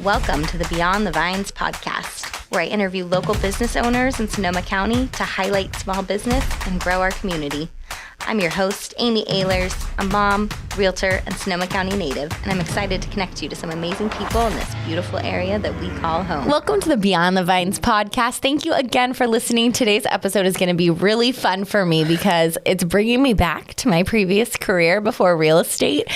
Welcome to the Beyond the Vines podcast, where I interview local business owners in Sonoma County to highlight small business and grow our community. I'm your host, Amy Ehlers, a mom, realtor, and Sonoma County native, and I'm excited to connect you to some amazing people in this beautiful area that we call home. Welcome to the Beyond the Vines podcast. Thank you again for listening. Today's episode is going to be really fun for me because it's bringing me back to my previous career before real estate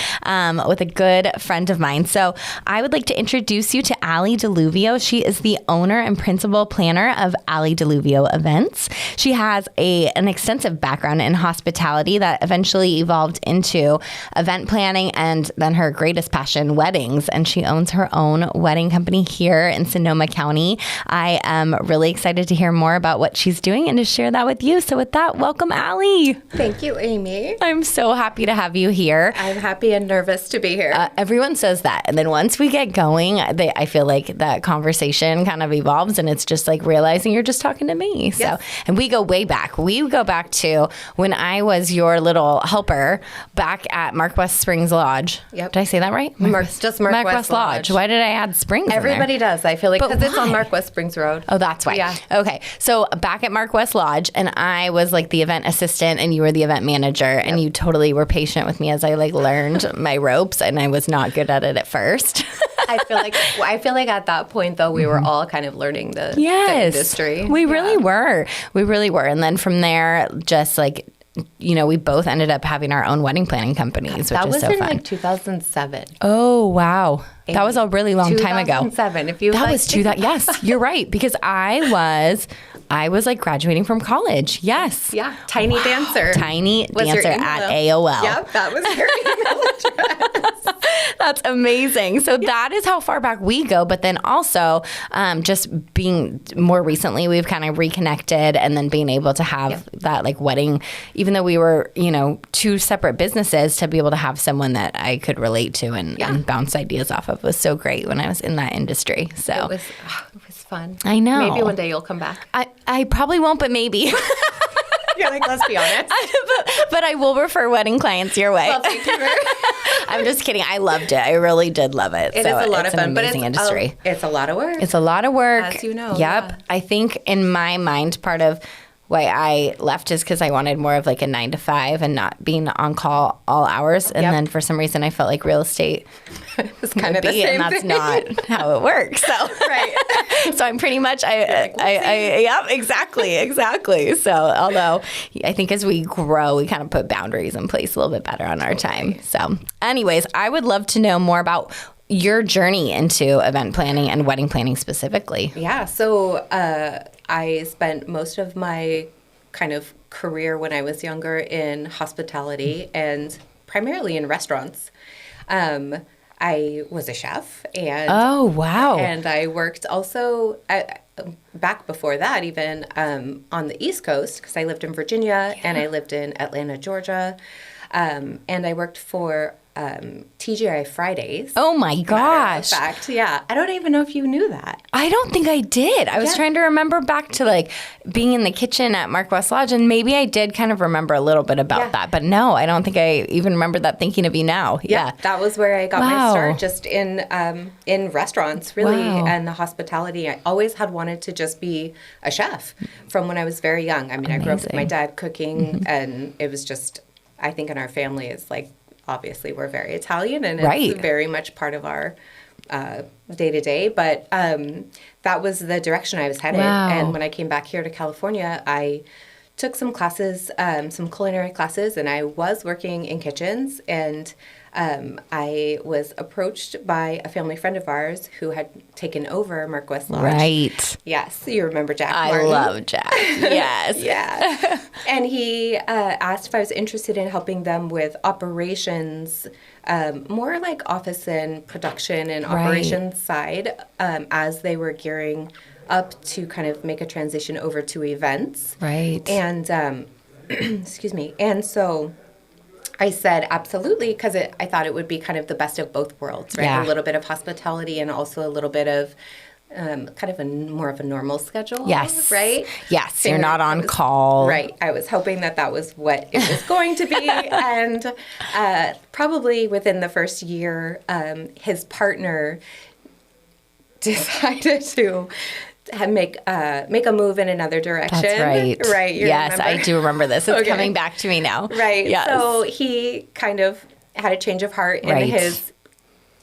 with a good friend of mine. So I would like to introduce you to Ali DiLuvio. She is the owner and principal planner of Ali DiLuvio Events. She has an extensive background in hospitality that eventually evolved into event planning and then her greatest passion, weddings. And she owns her own wedding company here in Sonoma County. I am really excited to hear more about what she's doing and to share that with you. So with that, welcome, Ali. Thank you, Amy. I'm so happy to have you here. I'm happy and nervous to be here. Everyone says that. And then once we get going, I feel like that conversation kind of evolves and it's just like realizing you're just talking to me. Yes. So, and we go way back. We go back to when I was your little helper back at Mark West Springs Lodge. Yep. Did I say that right? Mark West Lodge. Why did I add Springs? Everybody does, I feel like, because it's on Mark West Springs Road. Oh, that's why. Yeah. Okay. So back at Mark West Lodge, and I was like the event assistant and you were the event manager, and you totally were patient with me as I like learned my ropes, and I was not good at it at first. I feel like at that point, though, we were all kind of learning the industry. We really were. We really were. And then from there, just like, you know, we both ended up having our own wedding planning companies, which is so fun. That was in like 2007. Oh, wow. That was a really long time ago. 2007. If you that was 2000. Yes, you're right. Because I was like graduating from college. Yes. Yeah. Tiny dancer. Tiny dancer at AOL. Yep. That was your email address. That's amazing. So that is how far back we go. But then also just being more recently, we've kind of reconnected and then being able to have that like wedding, even though we were, you know, two separate businesses, to be able to have someone that I could relate to and bounce ideas off of was so great when I was in that industry. So it was fun. I know. Maybe one day you'll come back. I probably won't, but maybe. You're like, let's be honest. But I will refer wedding clients your way. Well, thank you. I'm just kidding. I loved it. I really did love it. It is a lot of fun, but it's an amazing industry. It's a lot of work. It's a lot of work. As you know. Yep. Yeah. I think in my mind, part of why I left is because I wanted more of like a 9-to-5 and not being on call all hours. And then for some reason I felt like real estate is kind of the same and that's thing. not how it works. So right. So I'm pretty much yep, exactly. So although I think as we grow, we kind of put boundaries in place a little bit better on our time. So anyways, I would love to know more about your journey into event planning and wedding planning specifically. Yeah. So I spent most of my kind of career when I was younger in hospitality and primarily in restaurants. I was a chef and oh wow, and I worked also back before that even on the East Coast because I lived in Virginia and I lived in Atlanta, Georgia, and I worked for TGI Fridays. Oh my gosh. In fact, yeah. I don't even know if you knew that. I don't think I did. I was trying to remember back to like being in the kitchen at Mark West Lodge, and maybe I did kind of remember a little bit about that. But no, I don't think I even remember that thinking of you now. Yeah. That was where I got my start, just in restaurants, really, and the hospitality. I always had wanted to just be a chef from when I was very young. I mean, I grew up with my dad cooking, and it was just, I think in our family, it's like, obviously, we're very Italian, and it's very much part of our day-to-day. But that was the direction I was headed. Wow. And when I came back here to California, I took some classes, some culinary classes, and I was working in kitchens. And I was approached by a family friend of ours who had taken over Mark West Lodge. Right. Yes. You remember Jack I Martin? love Jack. Yes. Yeah. And he asked if I was interested in helping them with operations, more like office and production and operations side, as they were gearing up to kind of make a transition over to events. Right. And, excuse me. And so I said absolutely, because I thought it would be kind of the best of both worlds, right? Yeah. A little bit of hospitality and also a little bit of kind of more of a normal schedule. Yes. Right? Yes. You're not on call. Right. I was hoping that was what it was going to be. And probably within the first year, his partner decided to make a move in another direction. That's right. Right. Yes, remember? I do remember this. It's coming back to me now. Right. Yes. So he kind of had a change of heart in his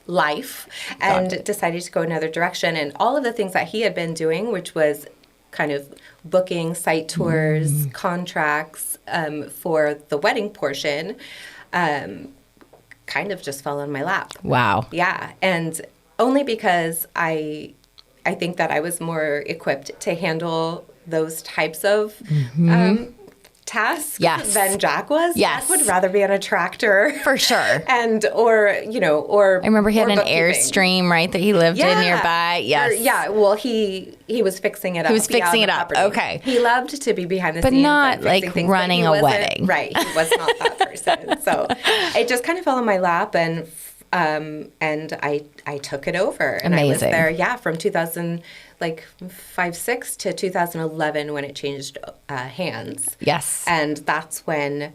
life and decided to go another direction. And all of the things that he had been doing, which was kind of booking site tours, contracts for the wedding portion, kind of just fell on my lap. Wow. Yeah. And only because I think that I was more equipped to handle those types of tasks than Jack was. Yes. Jack would rather be on a tractor. For sure. Or I remember he had an Airstream, right, that he lived in nearby. Yes. Well, he was fixing it up. He was fixing it up. Property. Okay. He loved to be behind the scenes. But not like things, running a wedding. Right. He was not that person. So it just kind of fell on my lap, and I took it over. And Amazing. I was there, from 2005-06 to 2011 when it changed hands. Yes. And that's when,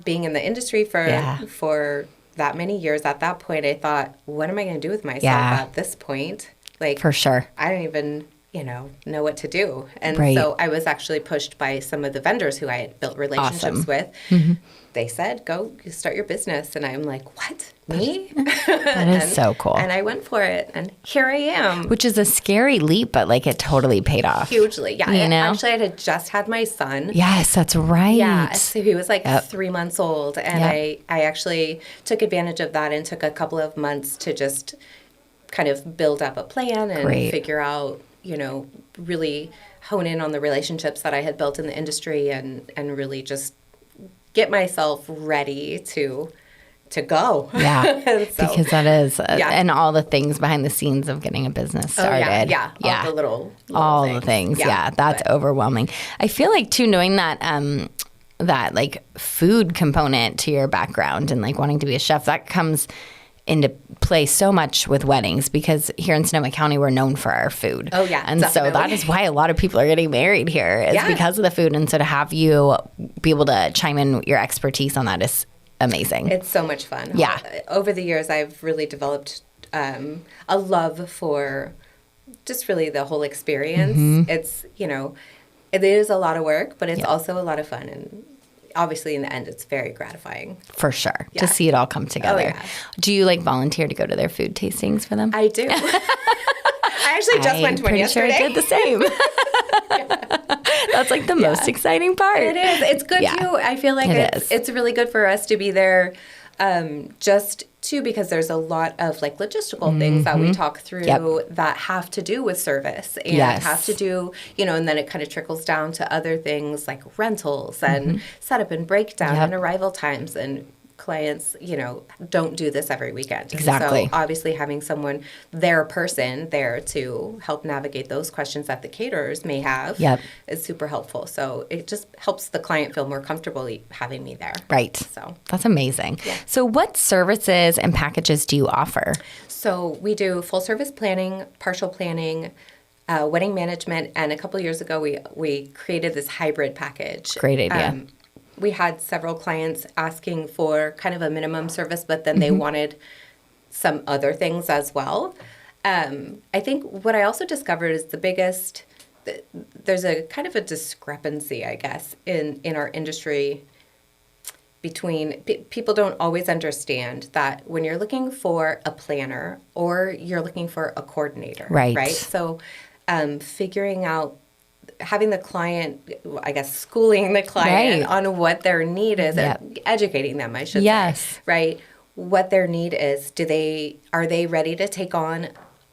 being in the industry for that many years, at that point, I thought, what am I going to do with myself at this point? Like, for sure. I don't even, know what to do. And so I was actually pushed by some of the vendors who I had built relationships with. Mm-hmm. They said, go start your business. And I'm like, what? Me? That is so cool. And I went for it. And here I am. Which is a scary leap, but like it totally paid off. Hugely. Yeah. Actually, I had just had my son. Yes, that's right. Yeah. So he was like 3 months old. And I actually took advantage of that and took a couple of months to just kind of build up a plan and figure out, really hone in on the relationships that I had built in the industry and really just get myself ready to go. Yeah, because that is, and all the things behind the scenes of getting a business started. All the little all things. The things. Yeah, that's overwhelming. I feel like too, knowing that that like food component to your background and like wanting to be a chef, that comes into play so much with weddings, because here in Sonoma County, we're known for our food. Oh, yeah. And definitely. So that is why a lot of people are getting married here, is because of the food. And so to have you be able to chime in your expertise on that is amazing. It's so much fun. Yeah. Over the years, I've really developed a love for just really the whole experience. Mm-hmm. It's, it is a lot of work, but it's also a lot of fun. And obviously, in the end, it's very gratifying. For sure. To see it all come together. Oh, yeah. Do you volunteer to go to their food tastings for them? I do. I actually just went to one yesterday. I'm pretty sure I did the same. That's like the most exciting part. It is. It's good too. I feel like it's really good for us to be there, just too, because there's a lot of logistical things that we talk through that have to do with service and have to do, and then it kind of trickles down to other things like rentals and setup and breakdown and arrival times, and clients, don't do this every weekend. Exactly. And so obviously having someone, their person there to help navigate those questions that the caterers may have is super helpful. So it just helps the client feel more comfortable having me there. Right. So that's amazing. Yeah. So what services and packages do you offer? So we do full service planning, partial planning, wedding management, and a couple of years ago we created this hybrid package. Great idea. We had several clients asking for kind of a minimum service, but then they wanted some other things as well. I think what I also discovered is there's a kind of a discrepancy, I guess, in our industry between people don't always understand that when you're looking for a planner or you're looking for a coordinator, right? So figuring out, having the client, I guess, schooling the client on what their need is, or educating them, I should say, right? What their need is. Are they ready to take on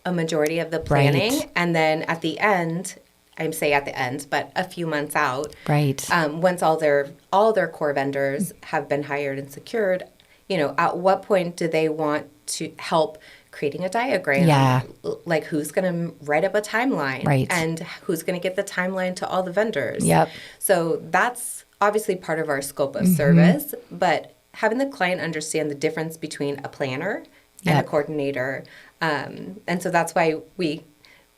a majority of the planning? And then at the end, but a few months out, once all their core vendors have been hired and secured, at what point do they want to help creating a diagram, like who's going to write up a timeline, and who's going to get the timeline to all the vendors. So that's obviously part of our scope of service, but having the client understand the difference between a planner and a coordinator. And so that's why we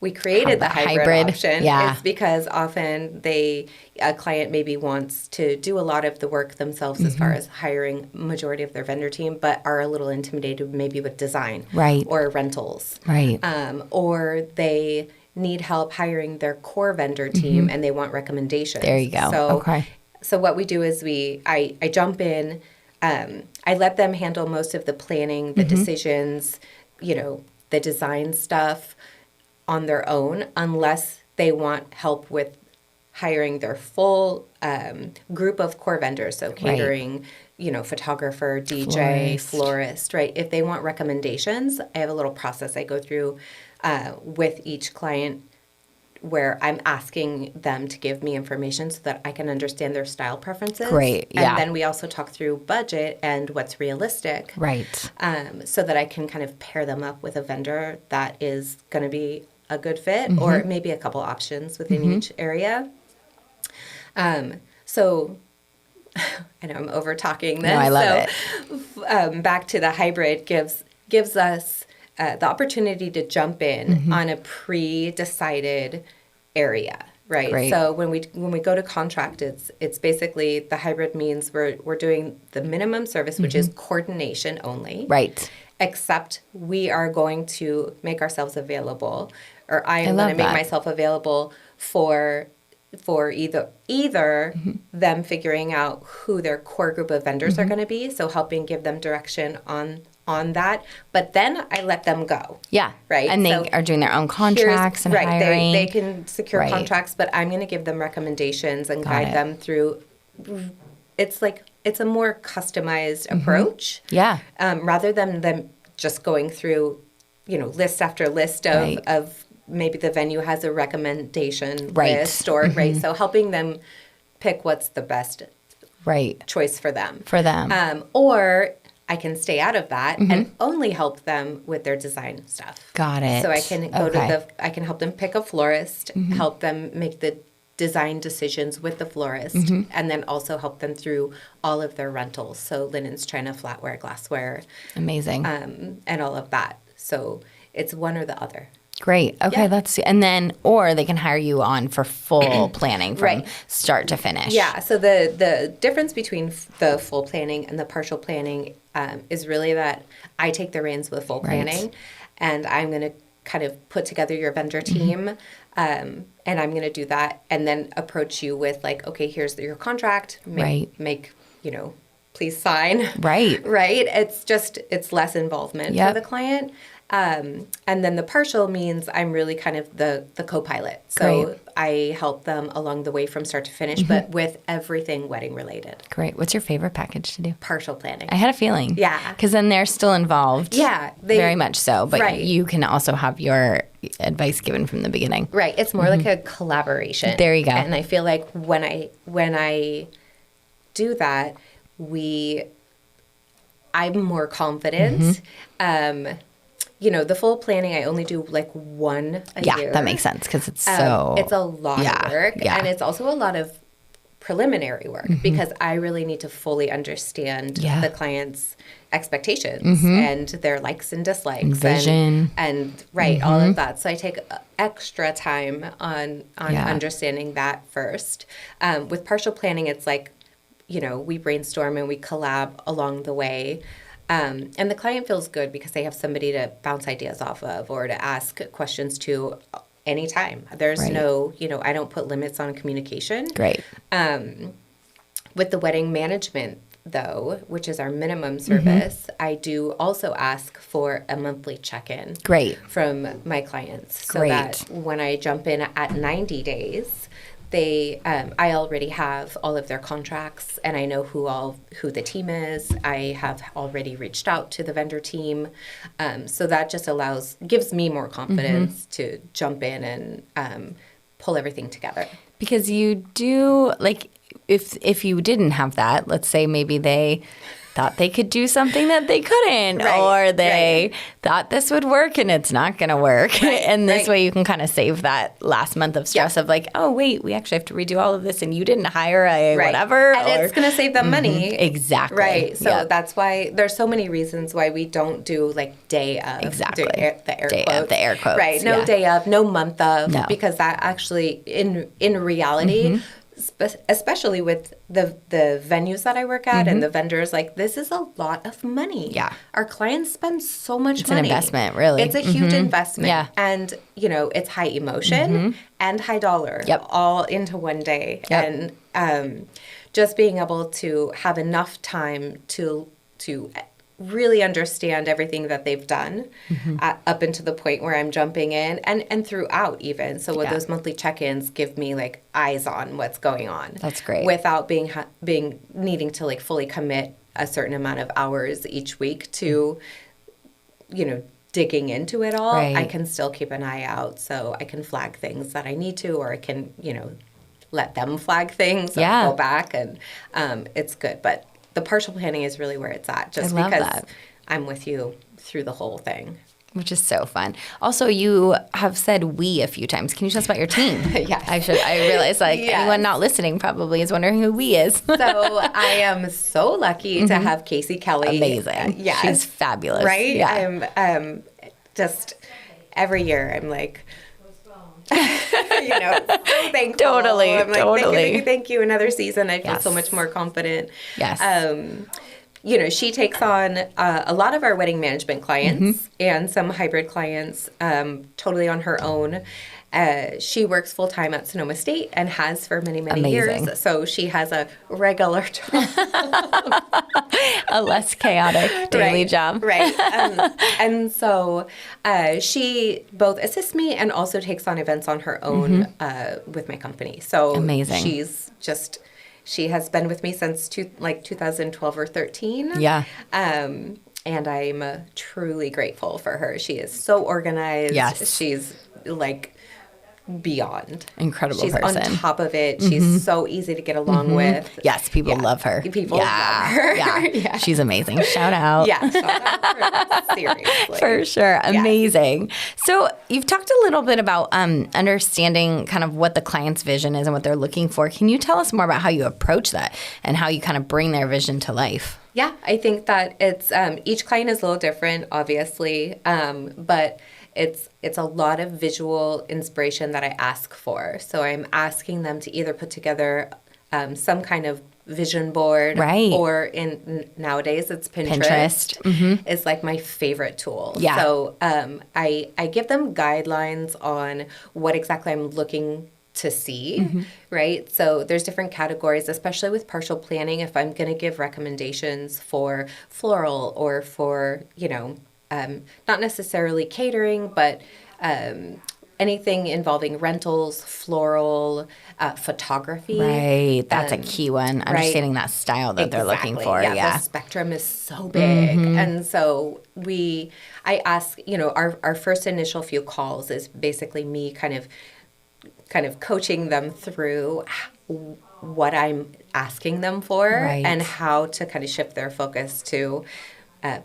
we created the hybrid option yeah. is because often a client maybe wants to do a lot of the work themselves as far as hiring majority of their vendor team, but are a little intimidated maybe with design or rentals. Right. Or they need help hiring their core vendor team and they want recommendations. There you go. So what we do is I jump in, I let them handle most of the planning, the decisions, the design stuff on their own, unless they want help with hiring their full group of core vendors. So catering, photographer, DJ, florist, right? If they want recommendations, I have a little process I go through with each client where I'm asking them to give me information so that I can understand their style preferences. Great, yeah. And then we also talk through budget and what's realistic. Right. So that I can kind of pair them up with a vendor that is going to be a good fit or maybe a couple options within each area. So I know I'm over talking this. No, I love it. Back to the hybrid gives us the opportunity to jump in on a pre-decided area, right? Great. So when we go to contract, it's basically the hybrid means we're doing the minimum service, which is coordination only, right? Except we are going to make ourselves available, or I am going to make myself available for either them figuring out who their core group of vendors are going to be, so helping give them direction on that, but then I let them go. Yeah. Right. And they are doing their own contracts and hiring. They can secure contracts, but I'm going to give them recommendations and guide them through. It's a more customized approach. Yeah. Rather than them just going through, list after list of maybe the venue has a recommendation list or so helping them pick what's the best choice for them. Or I can stay out of that and only help them with their design stuff. Got it. So I can I can help them pick a florist, help them make the design decisions with the florist, and then also help them through all of their rentals. So linens, china, flatware, glassware. Amazing. And all of that. So it's one or the other. Great. Okay, and then, or they can hire you on for full planning from start to finish. Yeah. So the difference between the full planning and the partial planning is really that I take the reins with full planning, and I'm going to kind of put together your vendor team, and I'm going to do that, and then approach you with okay, here's your contract. Make please sign. Right. It's less involvement for the client. And then the partial means I'm really kind of the co-pilot. So I help them along the way from start to finish, but with everything wedding related. Great. What's your favorite package to do? Partial planning. I had a feeling. Yeah. Because then they're still involved. Yeah. Very much so. But you can also have your advice given from the beginning. Right. It's more like a collaboration. There you go. And I feel like when I do that, I'm more confident. The full planning, I only do one a year. Yeah, that makes sense because it's so... it's a lot of work. Yeah. And it's also a lot of preliminary work because I really need to fully understand the client's expectations and their likes and dislikes. And vision. And all of that. So I take extra time on understanding that first. With partial planning, it's we brainstorm and we collab along the way. And the client feels good because they have somebody to bounce ideas off of or to ask questions to anytime. There's no, I don't put limits on communication. Great. With the wedding management, though, which is our minimum service, I do also ask for a monthly check-in. Great. From my clients. So that when I jump in at 90 days... I already have all of their contracts, and I know who the team is. I have already reached out to the vendor team, so that just gives me more confidence to jump in and pull everything together. Because you do if you didn't have that, let's say maybe they thought they could do something that they couldn't, or they thought this would work and it's not going to work. And this way you can kind of save that last month of stress of like, oh, wait, we actually have to redo all of this and you didn't hire a whatever. And it's going to save them money. Exactly. Right. So that's why there's so many reasons why we don't do like day of. Exactly. The air quotes. Right. No day of, no month of, because that actually in reality, especially with the venues that I work at and the vendors, like this is a lot of money. Yeah. Our clients spend so much money. It's an investment, really. It's a huge investment. Yeah. And, it's high emotion and high dollar all into one day. Yep. And just being able to have enough time to really understand everything that they've done up into the point where I'm jumping in and throughout even. So those monthly check-ins give me like eyes on what's going on. That's great. Without being needing to like fully commit a certain amount of hours each week to, digging into it all. I can still keep an eye out so I can flag things that I need to, or I can, let them flag things and go back and it's good. But the partial planning is really where it's at, just because I'm with you through the whole thing. Which is so fun. Also, you have said we a few times. Can you tell us about your team? Yes. I realize anyone not listening probably is wondering who we is. So I am so lucky to have Casey Kelly. Amazing. Yes. She's fabulous. Right? Yeah. I'm just every year I'm like, so thankful. Totally. I'm like, totally. Thank you. Another season. I feel so much more confident. Yes. She takes on a lot of our wedding management clients and some hybrid clients totally on her own. She works full-time at Sonoma State and has for many, many years. So she has a regular job. A less chaotic daily job. Right. And so she both assists me and also takes on events on her own with my company. So amazing. She has been with me since 2012 or 13. Yeah. And I'm truly grateful for her. She is so organized. Yes. She's like beyond. Incredible She's person. on top of it. She's so easy to get along with. Yes, people love her. People love her. Yeah. She's amazing. Shout out. Yeah, shout out for seriously. For sure. Amazing. So you've talked a little bit about understanding kind of what the client's vision is and what they're looking for. Can you tell us more about how you approach that and how you kind of bring their vision to life? Yeah, I think that it's each client is a little different, obviously, but it's a lot of visual inspiration that I ask for. So I'm asking them to either put together some kind of vision board, or nowadays it's Pinterest. Is like my favorite tool. Yeah. So I give them guidelines on what exactly I'm looking to see, right? So there's different categories, especially with partial planning. If I'm going to give recommendations for floral or for, not necessarily catering, but anything involving rentals, floral, photography. Right. That's a key one. Understanding that style that they're looking for. Yeah. The spectrum is so big. And so I ask, our first initial few calls is basically me kind of coaching them through what I'm asking them for and how to kind of shift their focus to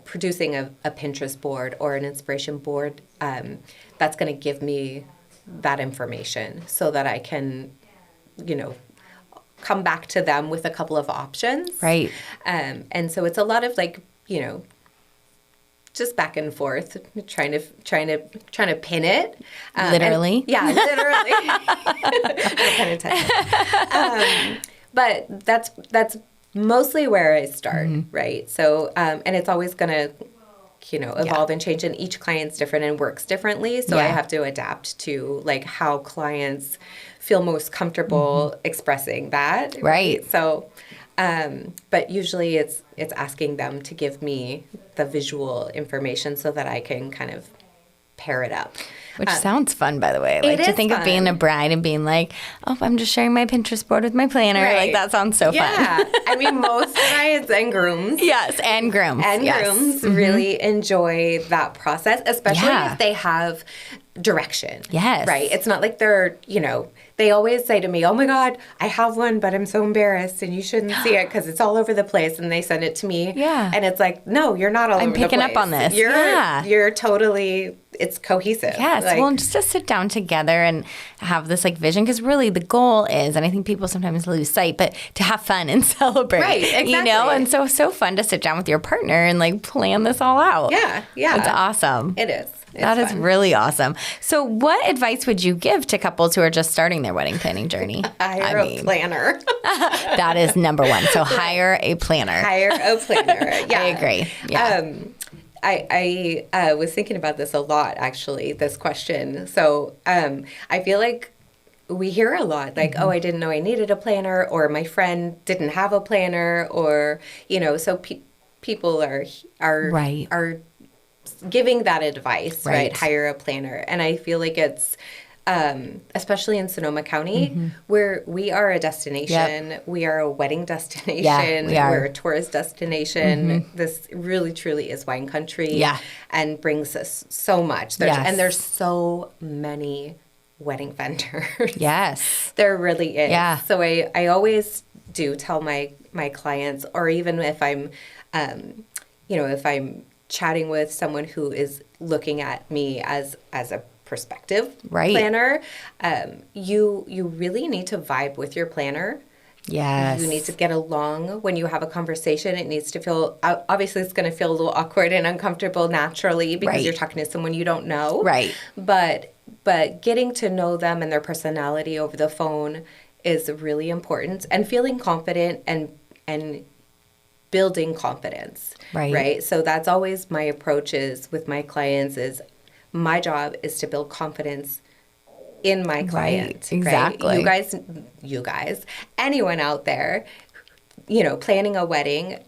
producing a Pinterest board or an inspiration board that's going to give me that information so that I can, come back to them with a couple of options. Right. And so it's a lot of just back and forth, trying to pin it. Literally. Literally. No pun intended. But that's mostly where I start, right? So, and it's always going to, evolve and change, and each client's different and works differently. So I have to adapt to how clients feel most comfortable expressing that. Right. So, but usually it's asking them to give me the visual information so that I can kind of pair it up. Which sounds fun, by the way. Like, to think of being a bride and being like, oh, I'm just sharing my Pinterest board with my planner. Right. Like, that sounds so fun. Yeah. I mean, most brides and grooms. Yes, and grooms. And grooms really enjoy that process, especially if they have direction. Yes. Right? It's not like they're, they always say to me, oh my God, I have one, but I'm so embarrassed and you shouldn't see it because it's all over the place. And they send it to me. Yeah. And it's like, no, you're not all over the place. I'm picking up on this. You're totally, it's cohesive. Yes. Well, just to sit down together and have this like vision, because really the goal is, and I think people sometimes lose sight, but to have fun and celebrate. Right. Exactly. And so fun to sit down with your partner and like plan this all out. Yeah. Yeah. It's awesome. It is. That is really awesome. So what advice would you give to couples who are just starting their wedding planning journey? Hire a planner. That is number one. So hire a planner. Hire a planner. Yeah. I agree. Yeah. I was thinking about this a lot, actually, this question. So I feel like we hear a lot like, oh, I didn't know I needed a planner, or my friend didn't have a planner, or, so people are giving that advice, right? Hire a planner. And I feel like it's, especially in Sonoma County, where we are a destination, we are a wedding destination, we're a tourist destination. This really, truly is wine country and brings us so much. And there's so many wedding vendors. Yes. There really is. Yeah. So I always do tell my clients, or even if I'm, if I'm chatting with someone who is looking at me as a prospective planner, you really need to vibe with your planner. Yes. You need to get along when you have a conversation. It needs to feel, obviously it's going to feel a little awkward and uncomfortable naturally because you're talking to someone you don't know. Right. But getting to know them and their personality over the phone is really important, and feeling confident and building confidence. Right. So that's always my approach is with my clients is my job is to build confidence in my client. Exactly. You guys, anyone out there, planning a wedding.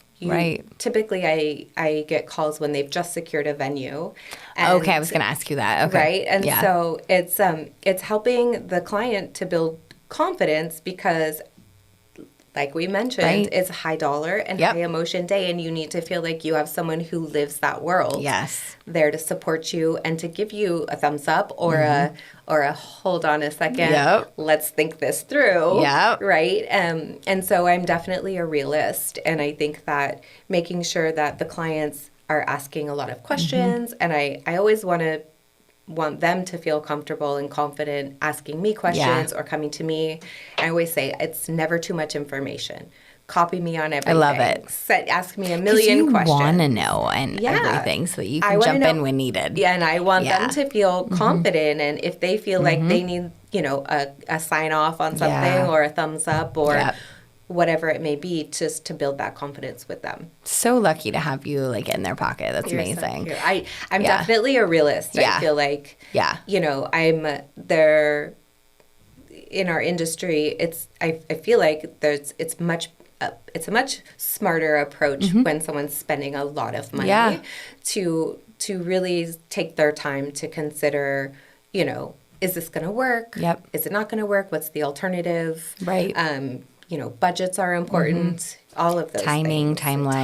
Typically, I get calls when they've just secured a venue. And, okay, I was going to ask you that. Okay. Right, and so it's helping the client to build confidence because, like we mentioned, it's high dollar and high emotion day, and you need to feel like you have someone who lives that world. Yes, there to support you and to give you a thumbs up or a hold on a second. Let's think this through. Right. And so I'm definitely a realist, and I think that making sure that the clients are asking a lot of questions, and I always want them to feel comfortable and confident asking me questions or coming to me. I always say it's never too much information. Copy me on everything. I love it. Ask me a million questions. You want to know and everything so that you can jump in when needed. Yeah, and I want them to feel confident. And if they feel like they need, a sign off on something or a thumbs up or whatever it may be, just to build that confidence with them. So lucky to have you like in their pocket. That's amazing. So I'm definitely a realist. I feel like, I'm there in our industry. I feel like it's a much smarter approach when someone's spending a lot of money to really take their time to consider, is this going to work? Is it not going to work? What's the alternative? Right. Budgets are important. All of those timeline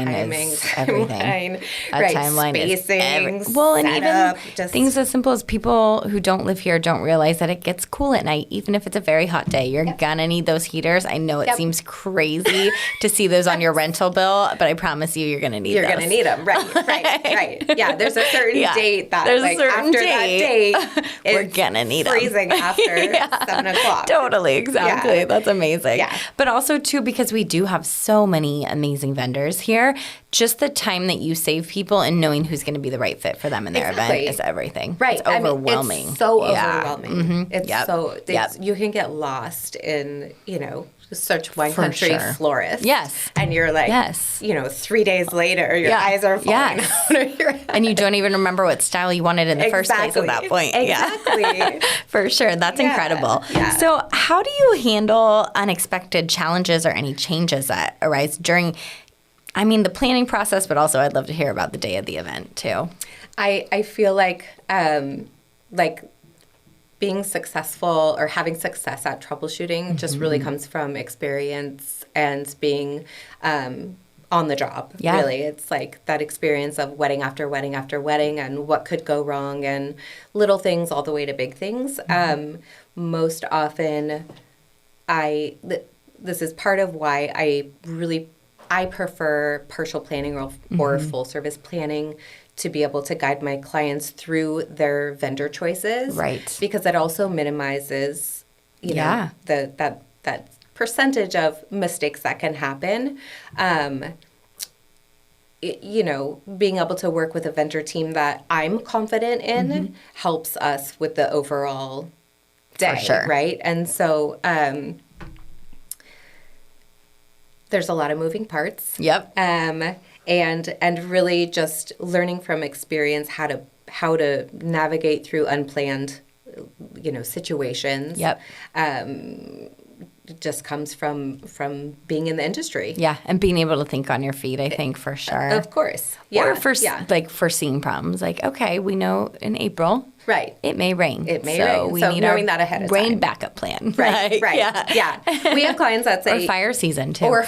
is everything. A timeline spacing, is and even things as simple as people who don't live here don't realize that it gets cool at night, even if it's a very hot day. You're gonna need those heaters. I know it seems crazy to see those on your rental bill, but I promise you're gonna need You're gonna need them, right. Yeah, there's a certain date that after that date, we're gonna need them. Freezing after 7 o'clock. Totally, exactly. That's amazing. Yeah. But also too, because we do have so many amazing vendors here, just the time that you save people and knowing who's going to be the right fit for them in their event is everything. Right. It's overwhelming. It's so overwhelming. It's you can get lost in, search wine country florist. Yes. And you're like, 3 days later, your eyes are falling out of your head. And you don't even remember what style you wanted in the first place at that point. Exactly. For sure. That's incredible. Yeah. So how do you handle unexpected challenges or any changes that arise during, the planning process, but also I'd love to hear about the day of the event too. I feel like like being successful or having success at troubleshooting just really comes from experience and being on the job. Yeah. Really, it's like that experience of wedding after wedding after wedding and what could go wrong, and little things all the way to big things. Most often, this is part of why I prefer partial planning or full service planning, to be able to guide my clients through their vendor choices. Right. Because it also minimizes, you know, that percentage of mistakes that can happen. You know, being able to work with a vendor team that I'm confident in helps us with the overall day. For sure. Right? And so there's a lot of moving parts. Yep. And really just learning from experience how to navigate through unplanned, you know, situations. Yep. It just comes from being in the industry. Yeah, and being able to think on your feet, I think, for sure. Of course. Yeah. Or like foreseeing problems. Like, okay, we know in April, right, it may rain. It may rain. We so need knowing our that ahead of rain time. backup plan. Right. Yeah. We have clients that say or fire season too. Or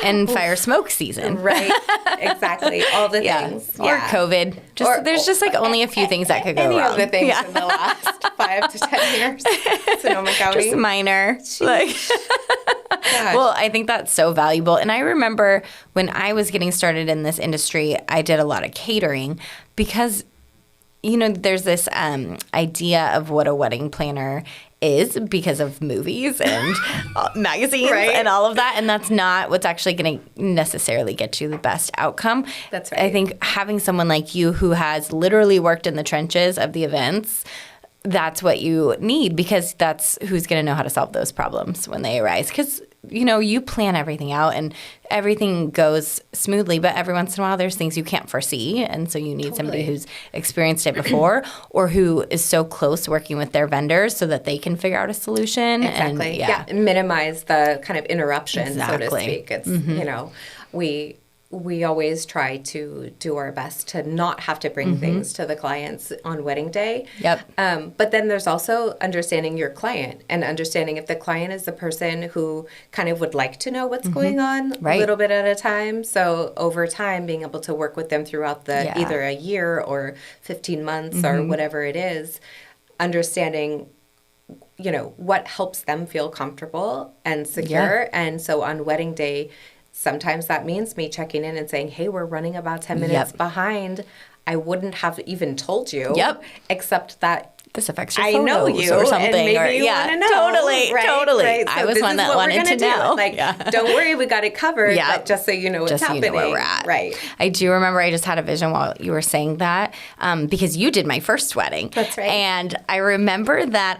and fire smoke season. Right. Exactly. All the things. Or COVID. There's just like only a few things that could go wrong. Any of the things in the last 5 to 10 years. Sonoma County. Just minor. Like, well, I think that's so valuable. And I remember when I was getting started in this industry, I did a lot of catering because, you know, there's this idea of what a wedding planner is because of movies and magazines and all of that. And that's not what's actually going to necessarily get you the best outcome. That's right. I think having someone like you who has literally worked in the trenches of the events, that's what you need, because that's who's going to know how to solve those problems when they arise. Because, you know, you plan everything out and everything goes smoothly, but every once in a while there's things you can't foresee. And so you need somebody who's experienced it before or who is so close working with their vendors so that they can figure out a solution. Exactly. And minimize the kind of interruption, so to speak. It's, you know, we always try to do our best to not have to bring things to the clients on wedding day. Yep. But then there's also understanding your client and understanding if the client is the person who kind of would like to know what's going on a little bit at a time. So over time, being able to work with them throughout the either a year or 15 months or whatever it is, understanding, you know, what helps them feel comfortable and secure. And so on wedding day, sometimes that means me checking in and saying, hey, we're running about 10 minutes behind. I wouldn't have even told you. Except that this affects your I photos know you or something. And maybe you want to know. Totally. Right? So I was one that wanted to know. Like, don't worry, we got it covered. But just so you know what's happening. You know where we're at. Right. I do remember I just had a vision while you were saying that because you did my first wedding. That's right. And I remember that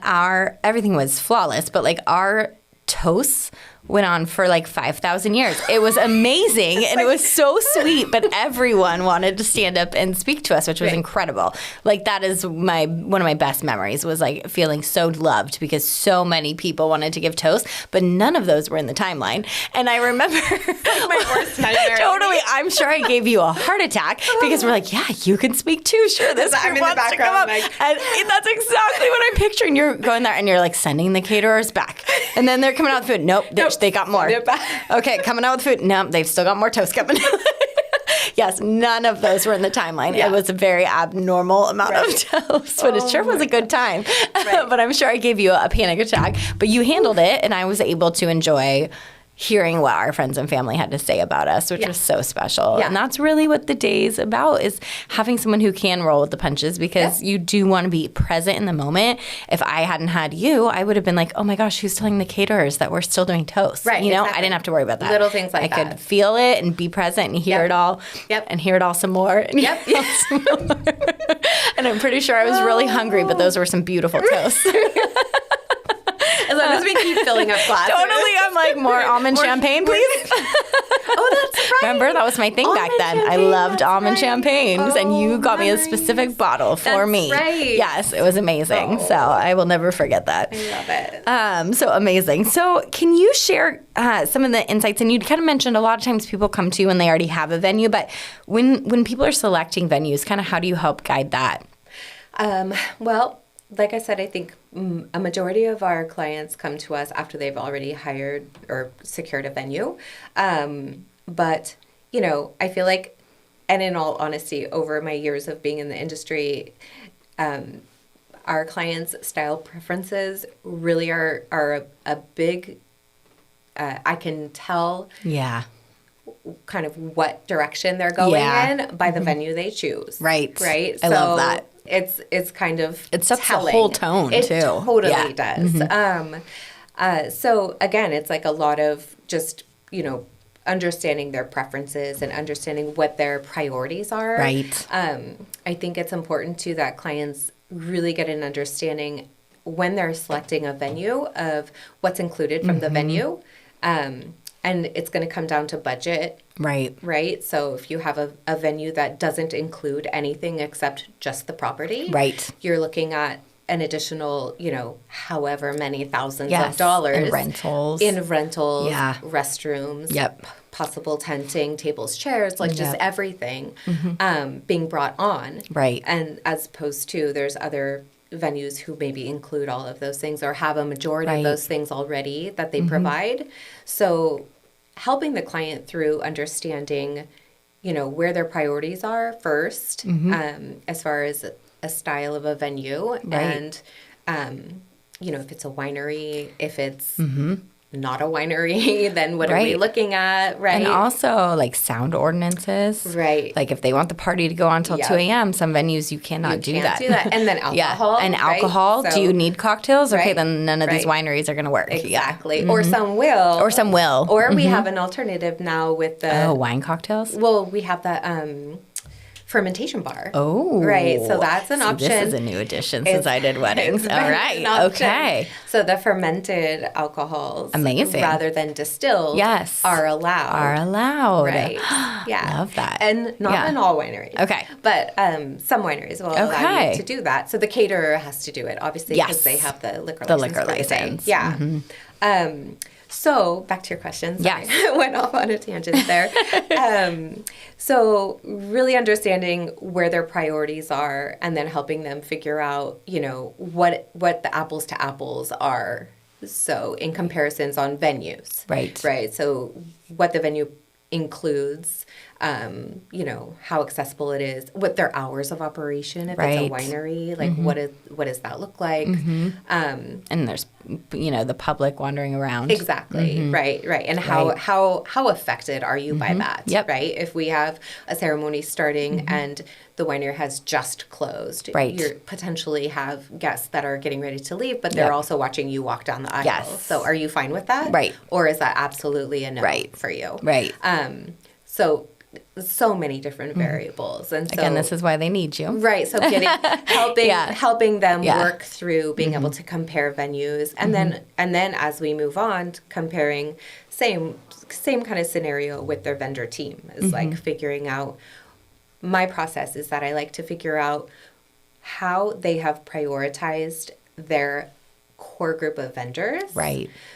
everything was flawless, but like our toasts went on for like 5,000 years. It was amazing and it was so sweet, but everyone wanted to stand up and speak to us, which was incredible. Like that is one of my best memories, was like feeling so loved because so many people wanted to give toast, but none of those were in the timeline. And I remember my worst nightmare. Totally. I'm sure I gave you a heart attack because we're like, yeah, you can speak too. Sure, this I'm in the wants to come up. background. And that's exactly what I'm picturing. You're going there and you're like sending the caterers back. And then they're coming out with food. Nope. They got more. Okay, coming out with food. No, they've still got more toast coming. Yes, none of those were in the timeline. It was a very abnormal amount of toast, but it sure was a good time. But I'm sure I gave you a panic attack. But you handled it, and I was able to enjoy hearing what our friends and family had to say about us, which was so special. And that's really what the day is about, is having someone who can roll with the punches, because you do want to be present in the moment. If I hadn't had you, I would have been like, oh my gosh, who's telling the caterers that we're still doing toast? Right. You know, I didn't have to worry about that. Little things like that. I could feel it and be present and hear it all. And hear it all some more. And some more. And I'm pretty sure I was really hungry, but those were some beautiful toasts. As long as we keep filling up glasses. Totally. I'm like, more almond champagne, please. Oh, that's right. Remember, that was my thing back then. I loved almond champagnes, and you got me a specific bottle for me. Right. Yes, it was amazing. So I will never forget that. I love it. So amazing. So can you share some of the insights? And you kind of mentioned a lot of times people come to you when they already have a venue, but when people are selecting venues, kind of how do you help guide that? Well, like I said, I think a majority of our clients come to us after they've already hired or secured a venue. But, I feel like, and in all honesty, over my years of being in the industry, our clients' style preferences really are a big, I can tell kind of what direction they're going in by the venue they choose. Right. I love that. It's kind of it sets telling. the whole tone, it too. It totally does. So again, it's like a lot of just, understanding their preferences and understanding what their priorities are. Right. I think it's important too that clients really get an understanding when they're selecting a venue of what's included from the venue. And it's going to come down to budget. Right. So if you have a venue that doesn't include anything except just the property. You're looking at an additional, however many thousands of dollars. In rentals. Restrooms. Possible tenting, tables, chairs, like just everything being brought on. And as opposed to there's other venues who maybe include all of those things or have a majority of those things already that they provide. So helping the client through understanding, where their priorities are first, as far as a style of a venue and, if it's a winery, if it's not a winery, then what are we looking at, right? And also, like, sound ordinances. Like, if they want the party to go on till 2 a.m., some venues you cannot do that. And then alcohol. And alcohol. So, do you need cocktails? Okay, then none of these wineries are going to work. Exactly. Or some will. Or we have an alternative now with the... wine cocktails? Well, we have the... fermentation bar. Oh. So that's an option. This is a new addition since I did weddings. All right. Okay. So the fermented alcohols, amazing, rather than distilled, are allowed. Right. Love that. And not in all wineries. Okay. But some wineries will allow you to do that. So the caterer has to do it, obviously, because they have the liquor license. The liquor license. So back to your questions. I went off on a tangent there. So really understanding where their priorities are and then helping them figure out, what the apples to apples are. So in comparisons on venues. Right. So what the venue includes, how accessible it is, what their hours of operation, if it's a winery, like what does that look like? And there's, the public wandering around. Exactly. Right. And how affected are you by that? Right. If we have a ceremony starting and the winery has just closed, you potentially have guests that are getting ready to leave, but they're also watching you walk down the aisle. So are you fine with that? Or is that absolutely a no for you? So many different variables, and so, again, this is why they need you, right? So helping them work through being able to compare venues, and then as we move on, comparing same kind of scenario with their vendor team is like figuring out. My process is that I like to figure out how they have prioritized their core group of vendors.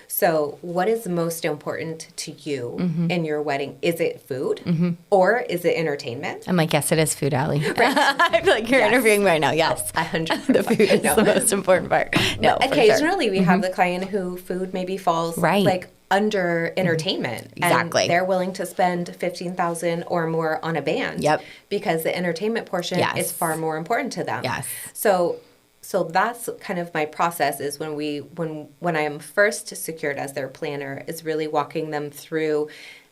So what is most important to you in your wedding? Is it food or is it entertainment? I'm like, yes, it is food, Ali. I feel like you're interviewing right now. Yes. 100%. The food is the most important part. No, occasionally we have the client who food maybe falls like under entertainment. Exactly. And they're willing to spend $15,000 or more on a band. Because the entertainment portion is far more important to them. So that's kind of my process is when I am first secured as their planner is really walking them through,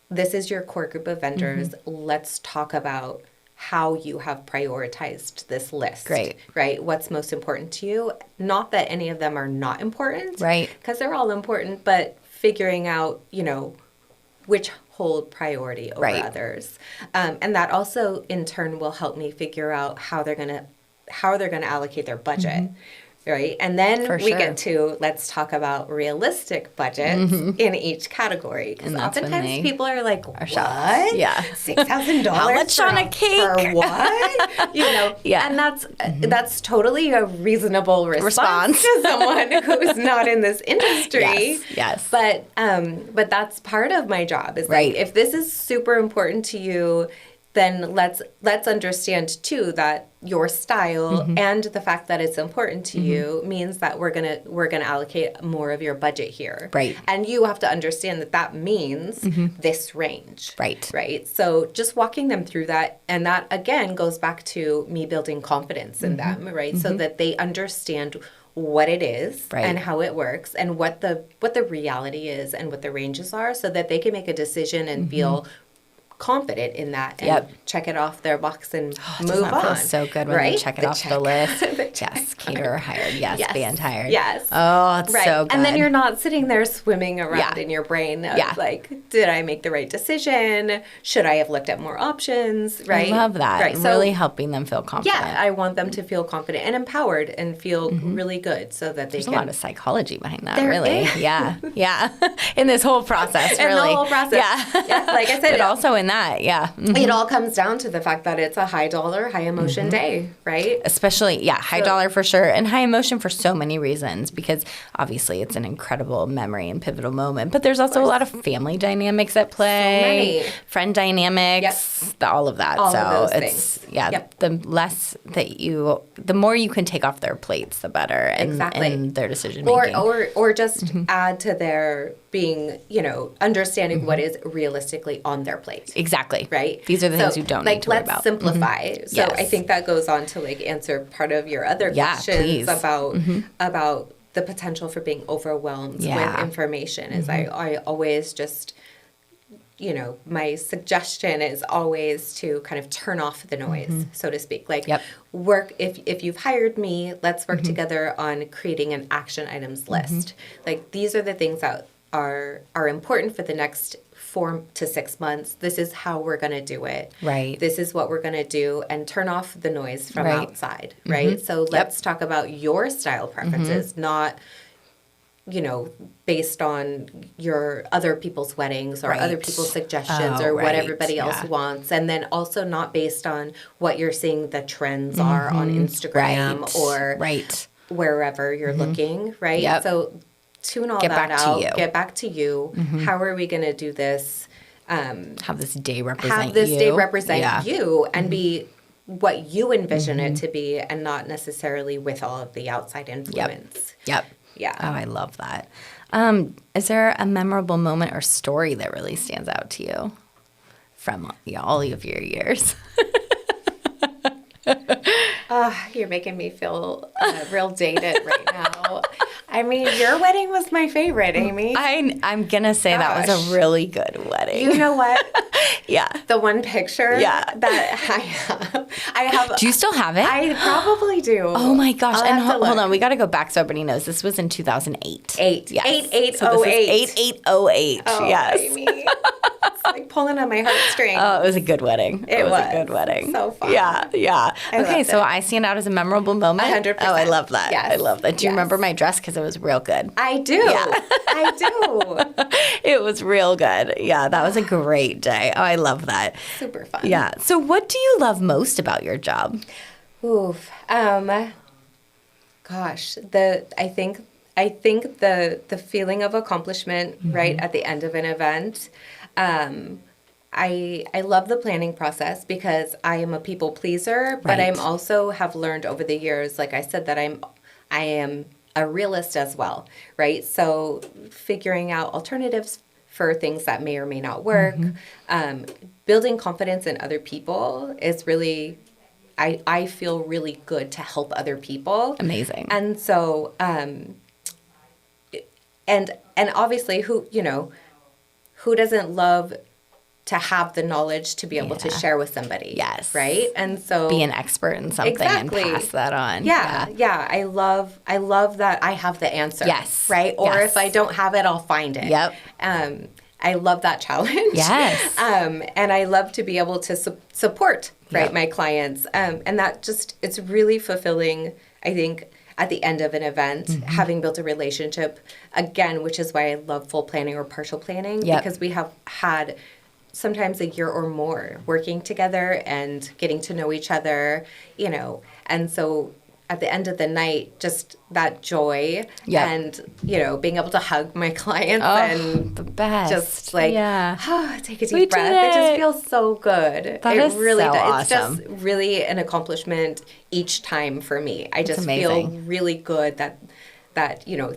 this is your core group of vendors. Let's talk about how you have prioritized this list. Right? What's most important to you? Not that any of them are not important. Because they're all important, but figuring out, which hold priority over others. And that also in turn will help me figure out how they're going to allocate their budget, right? And then get to, let's talk about realistic budgets in each category. Because oftentimes people are like, what? $6,000? How much on a cake? For what? And that's totally a reasonable response to someone who's not in this industry. But that's part of my job is like, if this is super important to you, then let's understand too that your style and the fact that it's important to you means that we're gonna allocate more of your budget here. Right. And you have to understand that means this range. Right. So just walking them through that, and that again goes back to me building confidence in them, right? So that they understand what it is and how it works and what the reality is and what the ranges are, so that they can make a decision and feel confident in that and check it off their box and move on. Feels so good when they check it off the list. Yes, caterer hired. Yes, band hired. Yes. Oh, it's so good. And then you're not sitting there swimming around in your brain of like, did I make the right decision? Should I have looked at more options? Right. I love that. Right. So really helping them feel confident. yeah, I want them to feel confident and empowered and feel really good, so that There's can. a lot of psychology behind that, There really. is. Yeah. In this whole process, really. In the whole process. Yeah. Like I said, but also in that, it all comes down to the fact that it's a high dollar, high emotion day, right? Especially, high dollar for sure, and high emotion for so many reasons, because obviously it's an incredible memory and pivotal moment, but there's also a lot of family dynamics at play, friend dynamics, all of that. All so of those it's, things. the less that the more you can take off their plates, the better, and their decision making. Or just add to their being, understanding what is realistically on their plate. Exactly. Right? These are the things you don't need to worry about. Let's simplify. So I think that goes on to answer part of your other questions about the potential for being overwhelmed with information. Is I always just, my suggestion is always to kind of turn off the noise, so to speak. Work, if you've hired me, let's work together on creating an action items list. These are the things that are important for the next 4 to 6 months. This is how we're going to do it. Right. This is what we're going to do, and turn off the noise from outside. Right. So let's talk about your style preferences, not, based on your other people's weddings or other people's suggestions or what everybody else wants. And then also not based on what you're seeing the trends are on Instagram or wherever you're looking. Right. Yep. So tune all that out. Get back to you. How are we going to do this? Have this day represent you and be what you envision it to be, and not necessarily with all of the outside influence. Yep. Yeah. Oh, I love that. Is there a memorable moment or story that really stands out to you from all of your years? You're making me feel real dated right now. I mean, your wedding was my favorite, Amy. I'm going to say that was a really good wedding. You know what? Yeah. The one picture that I have. Do you still have it? I probably do. Oh my gosh. And hold on, we got to go back so everybody knows. This was in 2008. Yes. 8808. So this is 8808. Oh, yes. Amy. It's like pulling on my heartstrings. Oh, it was a good wedding. It was a good wedding. So fun. Yeah. Okay, so I stand out as a memorable moment. 100%. Oh, I love that. Yes. I love that. Do you remember my dress? Because it was real good. I do. Yeah. I do. It was real good. Yeah, that was a great day. Oh, I love that. Super fun. Yeah. So what do you love most about your job? Oof. Gosh, I think the feeling of accomplishment right at the end of an event. I love the planning process because I am a people pleaser, but I'm also have learned over the years, like I said, that I am a realist as well, right? So figuring out alternatives for things that may or may not work, building confidence in other people is really, I feel really good to help other people. Amazing. And so, and obviously who doesn't love to have the knowledge to be able to share with somebody. Yes. Right? And so be an expert in something and pass that on. Yeah. I love that I have the answer. Yes. Right? Or if I don't have it, I'll find it. Yep. I love that challenge. Yes. And I love to be able to support my clients. And that just, it's really fulfilling, I think, at the end of an event, having built a relationship, again, which is why I love full planning or partial planning, because we have had sometimes a year or more working together and getting to know each other, and so at the end of the night, just that joy and, being able to hug my clients and the best. Just like, take a deep We breath. did It just feels so good. That it is really so does. awesome. It's just really an accomplishment each time for me. I just feel really good that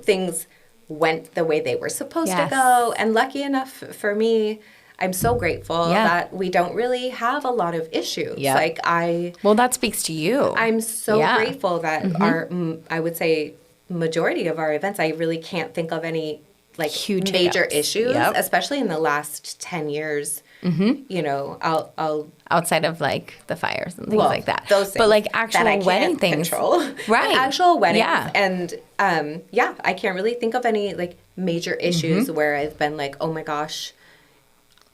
things went the way they were supposed to go. And lucky enough for me, I'm so grateful that we don't really have a lot of issues. Yep. Well, that speaks to you. I'm so grateful that I would say majority of our events, I really can't think of any like huge major issues, especially in the last 10 years. I'll outside of like the fires and things like that. Those things, but like actual wedding things, control. Right? Actual weddings, and I can't really think of any like major issues where I've been like, oh my gosh,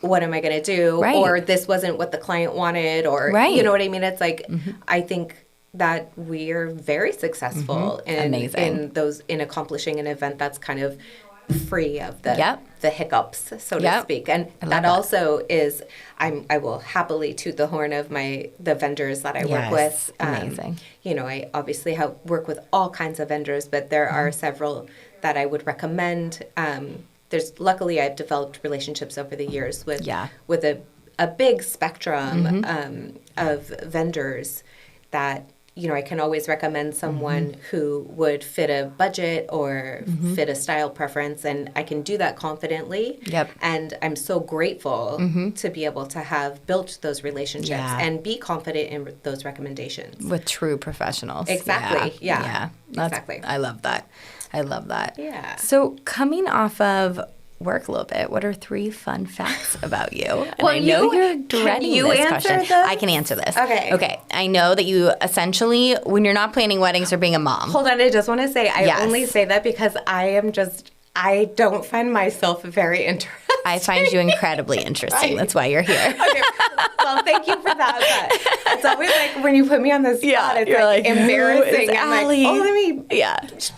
what am I going to do? Right. Or this wasn't what the client wanted, or you know what I mean? It's like I think that we are very successful in accomplishing an event that's kind of free of the hiccups, so to speak. And that also is, I will happily toot the horn of the vendors that I work with. Amazing. I obviously work with all kinds of vendors, but there are several that I would recommend. Luckily I've developed relationships over the years with a big spectrum of vendors that I can always recommend someone who would fit a budget or fit a style preference, and I can do that confidently. Yep. And I'm so grateful to be able to have built those relationships and be confident in those recommendations. With true professionals. Exactly. Yeah. Exactly. I love that. Yeah. So coming off of work a little bit, what are 3 fun facts about you? And well, I know you're dreading this question. This? I can answer this. Okay. I know that you essentially, when you're not planning weddings or being a mom. Hold on, I just want to say, I only say that because I don't find myself very interesting. I find you incredibly interesting. That's why you're here. Okay. Well, thank you for that. But it's always like when you put me on the spot, it's like embarrassing. I'm Ali? like, let me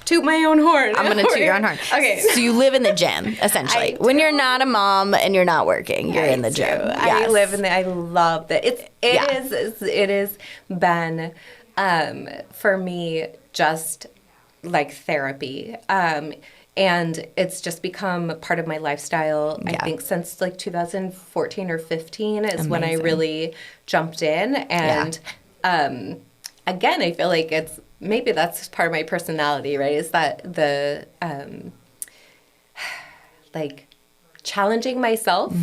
toot my own horn. I'm going to toot your own horn. Okay. So you live in the gym, essentially. When you're not a mom and you're not working, you're in the gym. Yes. I live in I love that. It has been, for me, just like therapy. And it's just become part of my lifestyle, I think, since like 2014 or 15 is when I really jumped in. And again, I feel like maybe that's part of my personality, right? Is that the like challenging myself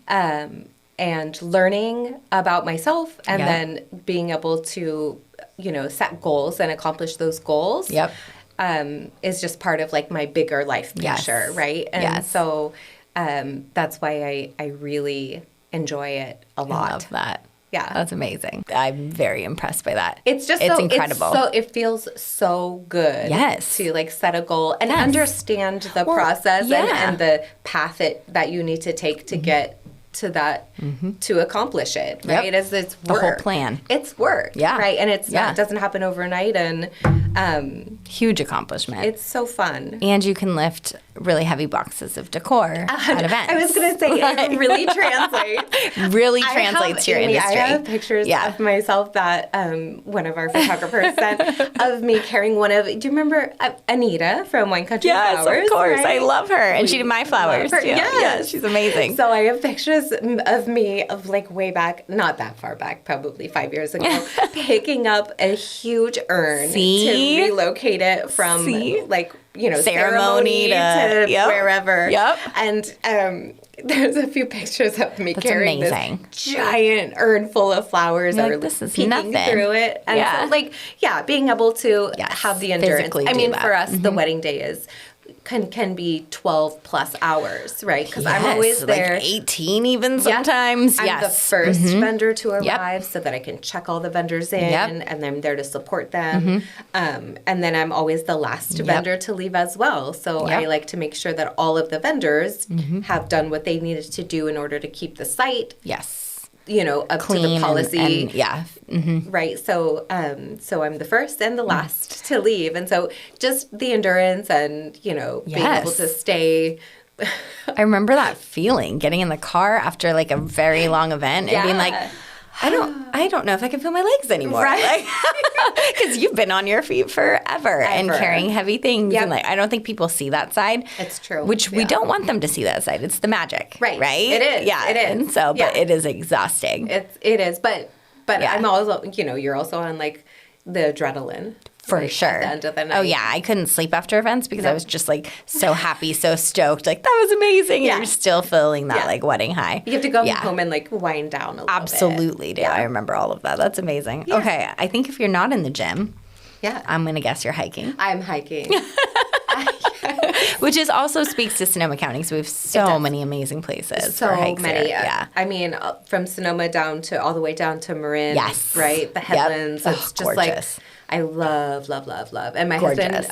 and learning about myself and then being able to, set goals and accomplish those goals. Yep. Is just part of like my bigger life picture, right? And so that's why I really enjoy it a lot. I love that. Yeah. That's amazing. I'm very impressed by that. It's just incredible. It feels so good to like set a goal and understand the process and the path that you need to take to get to that to accomplish it, right? It's work. The whole plan. It's work, right? And it doesn't happen overnight, and huge accomplishment. It's so fun. And you can lift really heavy boxes of decor at events. I was going to say, it really translates. To your industry. I have pictures of myself that one of our photographers sent of me carrying one of, do you remember Anita from Wine Country Flowers? Yes, of course. Right? I love her. And she did my flowers, too. Yes, she's amazing. So I have pictures of me of like way back, not that far back, probably 5 years ago, picking up a huge urn to relocate it from like, ceremony to wherever. Yep. And there's a few pictures of me carrying this giant urn full of flowers or this is peeking nothing through it. And so being able to have the endurance. I mean, for us, the wedding day can be 12 plus hours, right? Because I'm always there. Like 18 even sometimes. I'm the first vendor to arrive so that I can check all the vendors in and I'm there to support them. And then I'm always the last vendor to leave as well. So I like to make sure that all of the vendors have done what they needed to do in order to keep the site up clean to the policy. Right. So so I'm the first and the last to leave. And so just the endurance and, being able to stay. I remember that feeling, getting in the car after like a very long event and being like, I don't know if I can feel my legs anymore. Right. Because you've been on your feet forever and carrying heavy things. Yep. And I don't think people see that side. It's true. Which we don't want them to see that side. It's the magic. Right. Right? It is. Yeah. It is. And so, but it is exhausting. It is. But I'm also, you're also on the adrenaline. For sure. At the end of the night. Oh, yeah. I couldn't sleep after events because I was just so happy, so stoked. That was amazing. Yeah. You're still feeling that wedding high. You have to go home and wind down a little Absolutely, bit. dude. Yeah. I remember all of that. That's amazing. Yeah. Okay. I think if you're not in the gym, I'm going to guess you're hiking. I'm hiking. Which also speaks to Sonoma County. So we have so many amazing places for hikes many. here. Yeah. I mean, from Sonoma all the way down to Marin. Yes. Right? The headlands. Yep. It's just gorgeous. I love, love, love, love. And my husband,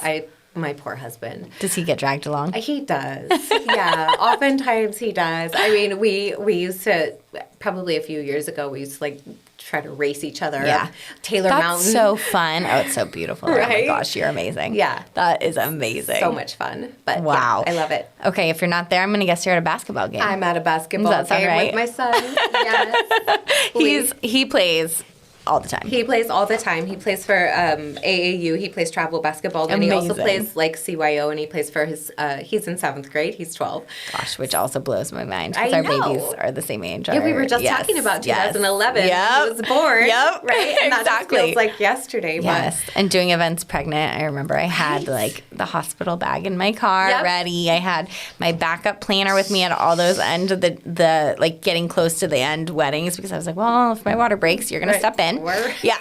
my poor husband. Does he get dragged along? He does. Yeah. Oftentimes he does. I mean, we used to, probably a few years ago, we used to try to race each other up Taylor Mountain. That's so fun. Oh, it's so beautiful. Right? Oh my gosh, you're amazing. Yeah. That is amazing. So much fun. But wow. I love it. Okay, if you're not there, I'm going to guess you're at a basketball game. I'm at a basketball game with my son. Yes. He plays all the time. He plays all the time. He plays for AAU. He plays travel basketball. And he also plays CYO, and he plays for his, he's in 7th grade. He's 12. Gosh, which also blows my mind because our babies are the same age. Yeah, we were just talking about 2011. Yep. He was born. Yep. Right? And that just feels like yesterday. Yes. But. And doing events pregnant, I remember I had the hospital bag in my car ready. I had my backup planner with me at all those end of the getting close to the end weddings because I was like, well, if my water breaks, you're going to step in. Yeah.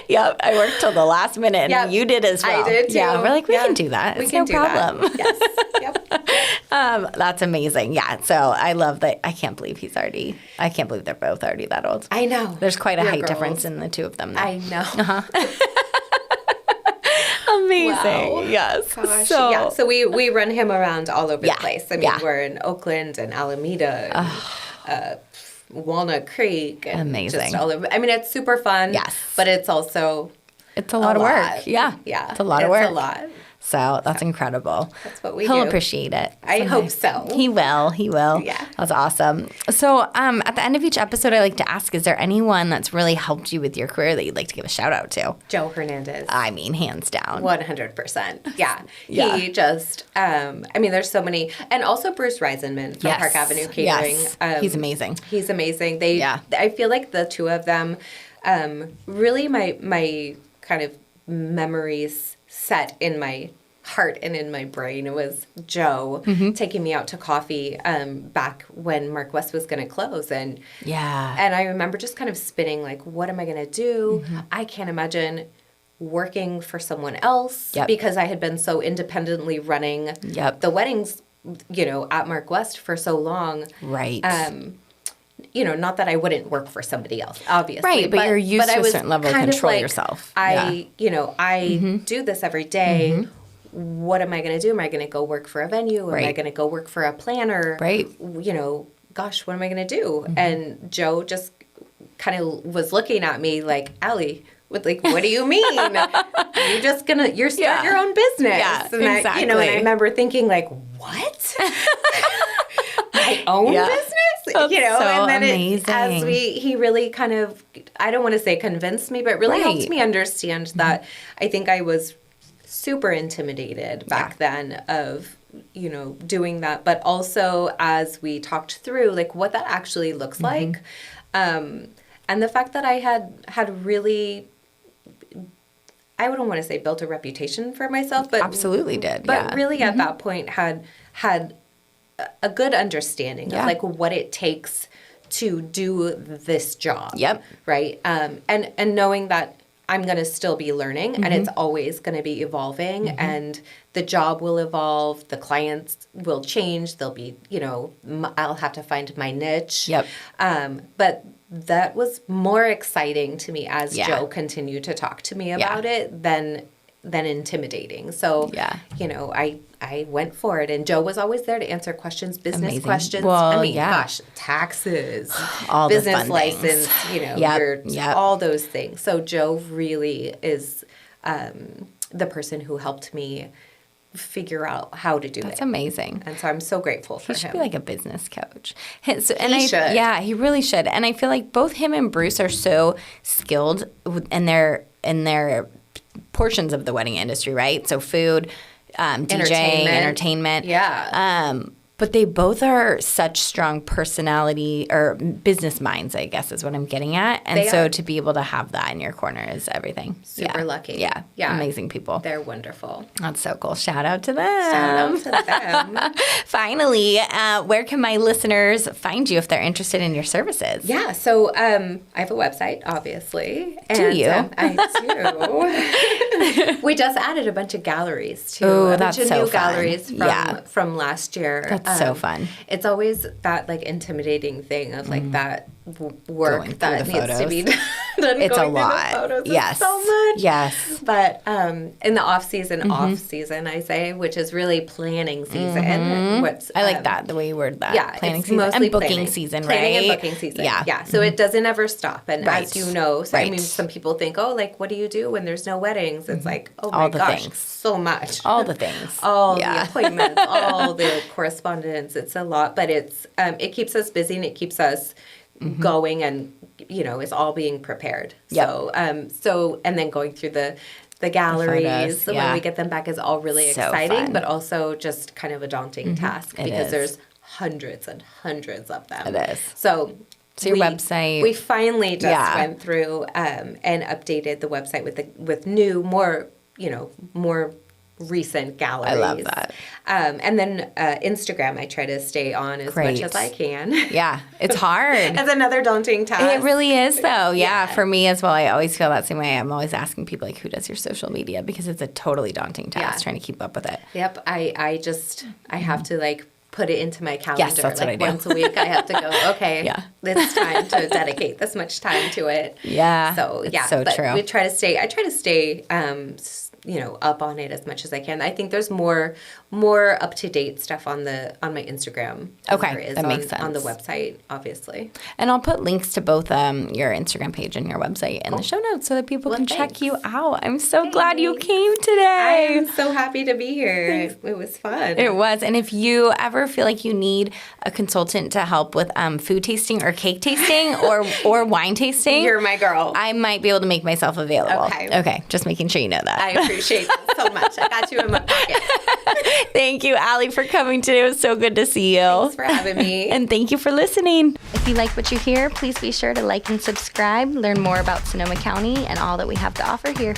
Yep. I worked till the last minute, and you did as well. I did too. Yeah. We're we can do that. It's no problem. That. Yes. Yep. That's amazing. Yeah. So I love that. I can't believe I can't believe they're both already that old. I know. There's quite a height difference in the two of them, though. I know. Amazing. Wow. Yes. Gosh. So we run him around all over the place. I mean, we're in Oakland and Alameda. Walnut Creek. And amazing. Just all over. I mean, it's super fun. Yes. But it's also a lot of work. Yeah. Yeah. It's a lot of work. It's a lot. So that's incredible. That's what we do. He'll appreciate it. I hope so. He will. He will. Yeah. That's awesome. So at the end of each episode, I like to ask, is there anyone that's really helped you with your career that you'd like to give a shout out to? Joe Hernandez. I mean, hands down. 100%. Yeah. He just, there's so many. And also Bruce Reisenman from Park Avenue Catering. Yes. He's amazing. He's amazing. I feel like the two of them, really my kind of memories set in my heart and in my brain. It was Joe taking me out to coffee back when Mark West was going to close. And I remember just kind of spinning what am I going to do? I can't imagine working for someone else because I had been so independently running the weddings, at Mark West for so long. Right. Not that I wouldn't work for somebody else, obviously. Right, but you're used to a certain level of control yourself. I do this every day. What am I going to do? Am I going to go work for a venue? Am I going to go work for a planner? Right. Gosh, what am I going to do? And Joe just kind of was looking at me like, Ali, what do you mean? You're starting your own business. Yeah, and exactly. And I remember thinking what? My own business? That's so and then amazing. he really kind of, I don't want to say convinced me, but really helped me understand that I think I was super intimidated back then of, doing that. But also as we talked through, what that actually looks like. And the fact that I had really, I wouldn't want to say built a reputation for myself, but absolutely did. But really at that point had a good understanding of what it takes to do this job. Yep. Right. And knowing that I'm going to still be learning and it's always going to be evolving and the job will evolve. The clients will change. They'll be, I'll have to find my niche. Yep. But that was more exciting to me as Joe continued to talk to me about it than intimidating. So, I went for it. And Joe was always there to answer questions, business questions. Well, gosh, taxes, all business the fun license, things. all those things. So Joe really is the person who helped me figure out how to do it. That's amazing. And so I'm so grateful for him. He should be like a business coach. He should. Yeah, he really should. And I feel like both him and Bruce are so skilled in their portions of the wedding industry, right? So food, DJing, entertainment. Yeah. But they both are such strong personality or business minds, I guess is what I'm getting at. And so to be able to have that in your corner is everything. Super lucky. Yeah. Amazing people. They're wonderful. That's so cool. Shout out to them. Shout out to them. Finally, where can my listeners find you if they're interested in your services? Yeah. So I have a website, obviously. Do you? I do. We just added a bunch of galleries too. A bunch of new galleries from last year. That's so fun. It's always that like intimidating thing of like that work that needs to be done. It's a lot. Yes. So much. Yes. But in the off season, I say, which is really planning season. I like that, the way you word that. Yeah. Planning season and booking season, right? Planning and booking season. Yeah. So it doesn't ever stop. And as you know, I mean, some people think, oh, like, what do you do when there's no weddings? It's like, oh my gosh, so much. All the things. All the appointments, all the correspondence. It's a lot, but it keeps us busy and it keeps us going, and it's all being prepared. So and then going through the galleries when we get them back is all really exciting, but also just kind of a daunting task because there's hundreds and hundreds of them. It is. So your website. We finally just went through and updated the website with new, more recent galleries. I love that. And then Instagram, I try to stay on as much as I can. Yeah, it's hard. It's another daunting task. It really is, though. Yeah, for me as well. I always feel that same way. I'm always asking people, like, who does your social media? Because it's a totally daunting task trying to keep up with it. Yep. I have to, like, put it into my calendar. Yes, that's what I do. Once a week, I have to go, okay, it's time to dedicate this much time to it. Yeah. So, it's so true. I try to stay up on it as much as I can. I think there's more up to date stuff on my Instagram. Okay, that makes sense. On the website, obviously. And I'll put links to both your Instagram page and your website in the show notes so that people can check you out. I'm so glad you came today. I'm so happy to be here. It was fun. It was. And if you ever feel like you need a consultant to help with food tasting or cake tasting or wine tasting, you're my girl. I might be able to make myself available. Okay. Just making sure you know that. I appreciate it so much. I got you in my pocket. Thank you, Ali, for coming today. It was so good to see you. Thanks for having me. And thank you for listening. If you like what you hear, please be sure to like and subscribe, learn more about Sonoma County and all that we have to offer here.